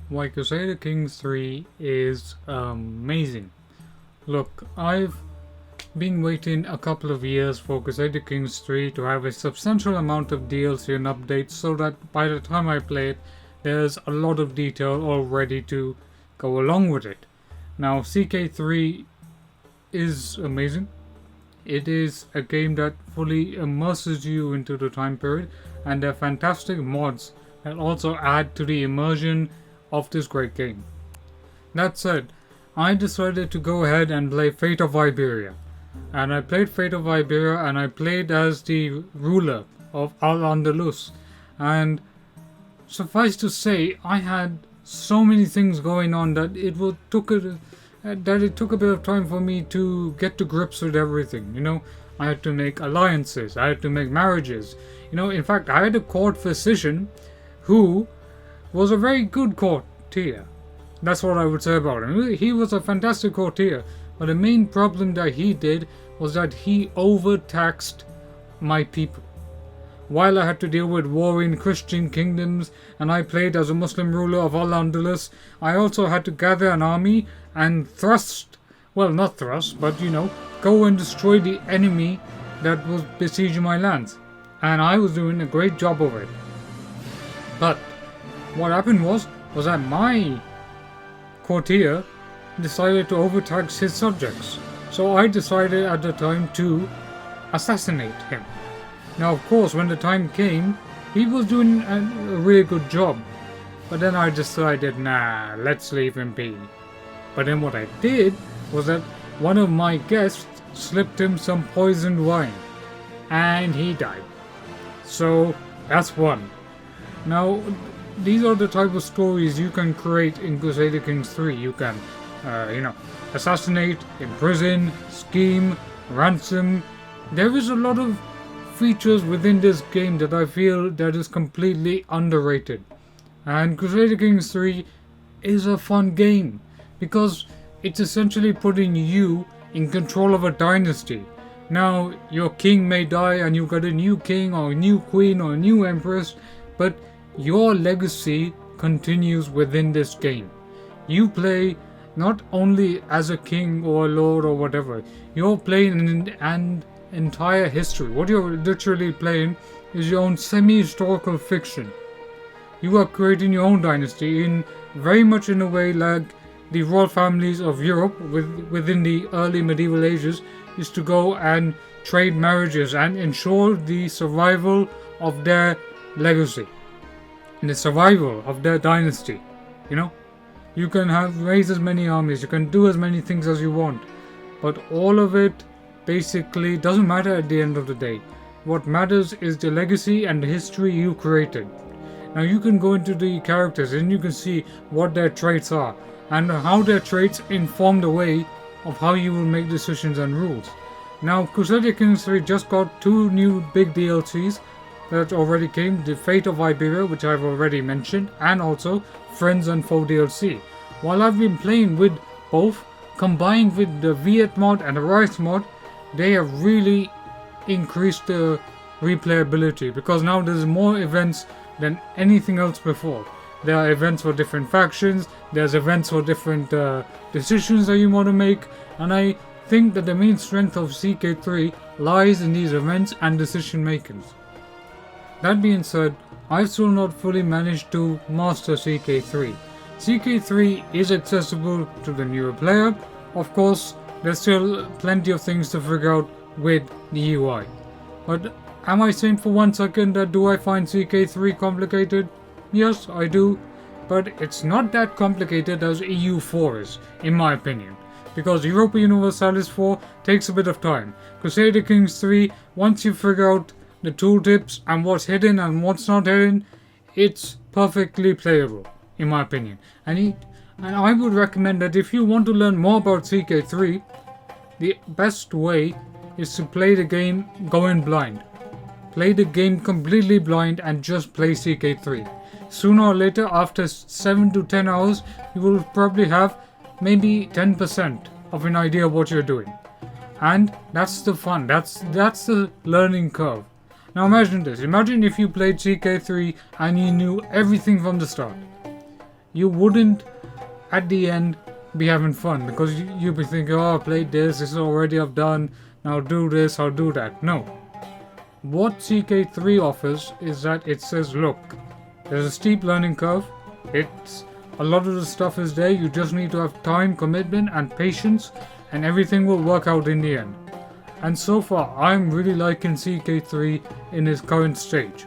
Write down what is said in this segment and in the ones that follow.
why Crusader Kings III is amazing. Look, I've been waiting a couple of years for Crusader Kings III to have a substantial amount of DLC and updates so that by the time I play it, there's a lot of detail already to go along with it. Now, CK3 is amazing. It is a game that fully immerses you into the time period, and there are fantastic mods that also add to the immersion of this great game. That said, I decided to go ahead and play Fate of Iberia. And I played Fate of Iberia and I played as the ruler of Al-Andalus. And suffice to say, I had so many things going on that it took a bit of time for me to get to grips with everything. I had to make alliances, I had to make marriages. In fact, I had a court physician who was a very good courtier. That's what I would say about him. He was a fantastic courtier, but the main problem that he did was that he overtaxed my people. While I had to deal with warring Christian kingdoms and I played as a Muslim ruler of Al-Andalus, I also had to gather an army and go and destroy the enemy that was besieging my lands. And I was doing a great job of it. But what happened was that my courtier decided to overtax his subjects. So I decided at the time to assassinate him. Now, of course, when the time came, he was doing a really good job. But then I decided, nah, let's leave him be. But then what I did was that one of my guests slipped him some poisoned wine. And he died. So, that's one. Now, these are the type of stories you can create in Crusader Kings 3. You can, assassinate, imprison, scheme, ransom. There is a lot of features within this game that I feel that is completely underrated. And Crusader Kings 3 is a fun game because it's essentially putting you in control of a dynasty. Now, your king may die and you've got a new king or a new queen or a new empress, but your legacy continues within this game. You play not only as a king or a lord or whatever, you're playing an entire history. What you're literally playing is your own semi-historical fiction. You are creating your own dynasty very much in a way like the royal families of Europe within the early medieval ages used to go and trade marriages and ensure the survival of their legacy. And the survival of their dynasty. You can raise as many armies, you can do as many things as you want, but all of it basically doesn't matter at the end of the day. What matters is the legacy and the history you created. Now you can go into the characters and you can see what their traits are and how their traits inform the way of how you will make decisions and rules. Now Crusader Kings 3 just got 2 new big DLCs that already came, the Fate of Iberia, which I've already mentioned, and also Friends and Foe DLC. While I've been playing with both, combined with the Viet mod and the Rise mod, they have really increased the replayability because now there's more events than anything else before. There are events for different factions, there's events for different decisions that you want to make, and I think that the main strength of CK3 lies in these events and decision makings. That being said, I've still not fully managed to master CK3. CK3 is accessible to the newer player. Of course, there's still plenty of things to figure out with the UI. But am I saying for 1 second that do I find CK3 complicated? Yes, I do. But it's not that complicated as EU4 is, in my opinion. Because Europa Universalis 4 takes a bit of time. Crusader Kings 3, once you figure out the tooltips and what's hidden and what's not hidden, it's perfectly playable, in my opinion. And I would recommend that if you want to learn more about CK3, the best way is to play the game going blind. Play the game completely blind and just play CK3. Sooner or later, after 7 to 10 hours, you will probably have maybe 10% of an idea of what you're doing. And that's the fun, that's the learning curve. Now imagine this, imagine if you played CK3 and you knew everything from the start. you wouldn't at the end be having fun, because you'd be thinking, oh, I played this is already I've done, now do this, I'll do that. No. What CK3 offers is that it says, look, there's a steep learning curve. It's a lot of the stuff is there. You just need to have time, commitment, and patience, and everything will work out in the end. And so far, I'm really liking CK3 in its current stage.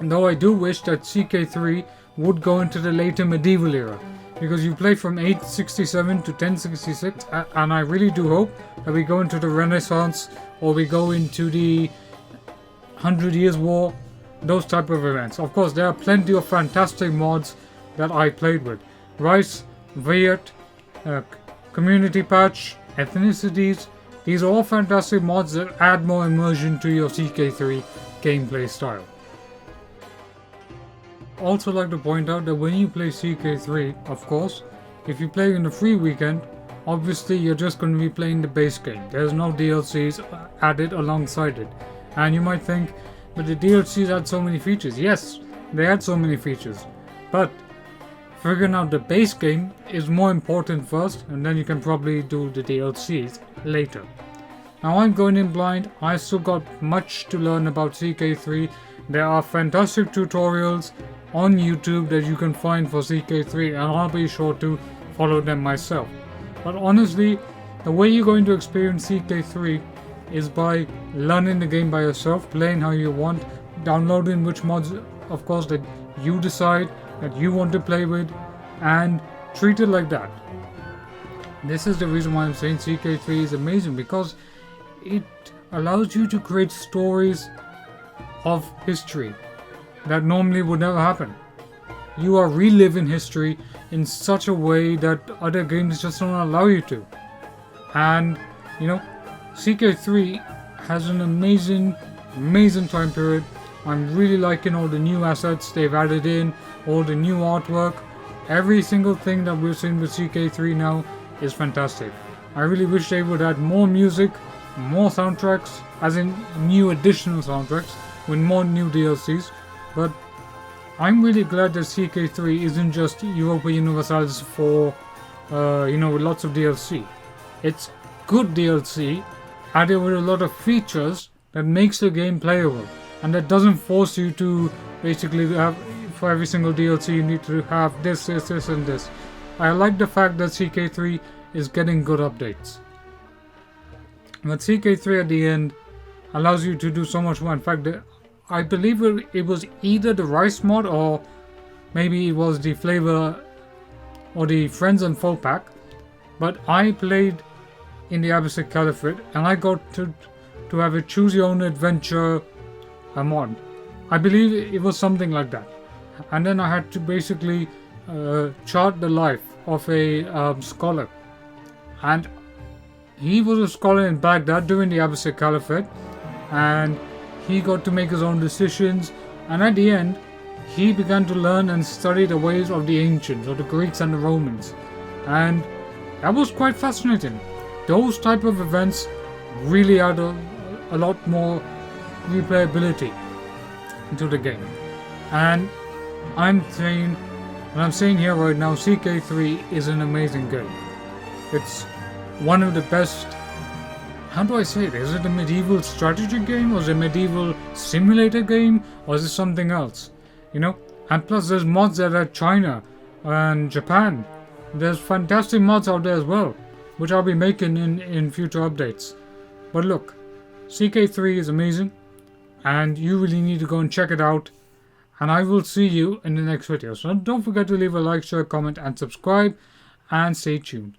And though I do wish that CK3 would go into the later medieval era, because you play from 867 to 1066, and I really do hope that we go into the Renaissance, or we go into the 100 Years War, those type of events. Of course, there are plenty of fantastic mods that I played with. Rice, Viet, Community Patch, Ethnicities, these are all fantastic mods that add more immersion to your CK3 gameplay style. Also like to point out that when you play CK3, of course, if you play in the free weekend, obviously you're just going to be playing the base game. There's no DLCs added alongside it. And you might think, but the DLCs add so many features. Yes, they add so many features. But figuring out the base game is more important first, and then you can probably do the DLCs later. Now I'm going in blind. I still got much to learn about CK3. There are fantastic tutorials on YouTube that you can find for CK3, and I'll be sure to follow them myself. But honestly, the way you're going to experience CK3 is by learning the game by yourself, playing how you want, downloading which mods, of course, that you decide that you want to play with, and treat it like that. This is the reason why I'm saying CK3 is amazing, because it allows you to create stories of history that normally would never happen. You are reliving history in such a way that other games just don't allow you to. And you know, CK3 has an amazing time period. I'm really liking all the new assets they've added in, all the new artwork. Every single thing that we've seen with CK3 now is fantastic. I really wish they would add more music, more soundtracks, as in new additional soundtracks with more new DLCs. But I'm really glad that CK3 isn't just Europa Universalis for, with lots of DLC. It's good DLC added with a lot of features that makes the game playable, and that doesn't force you to basically have, for every single DLC you need to have this and this. I like the fact that CK3 is getting good updates. But CK3 at the end allows you to do so much more. In fact, I believe it was either the Rice mod, or maybe it was the Flavor or the Friends and Foe pack. But I played in the Abbasid Caliphate, and I got to have a choose your own adventure mod. I believe it was something like that. And then I had to basically chart the life of a scholar. And he was a scholar in Baghdad during the Abbasid Caliphate, and he got to make his own decisions, and at the end he began to learn and study the ways of the ancients, or the Greeks and the Romans, and that was quite fascinating. Those type of events really add a lot more replayability into the game. And I'm saying here right now, CK3 is an amazing game. It's one of the best. How do I say it? Is it a medieval strategy game, or is it a medieval simulator game, or is it something else? And plus there's mods that are China and Japan. There's fantastic mods out there as well, which I'll be making in future updates. But look, CK3 is amazing, and you really need to go and check it out. And I will see you in the next video. So don't forget to leave a like, share, comment, and subscribe, and stay tuned.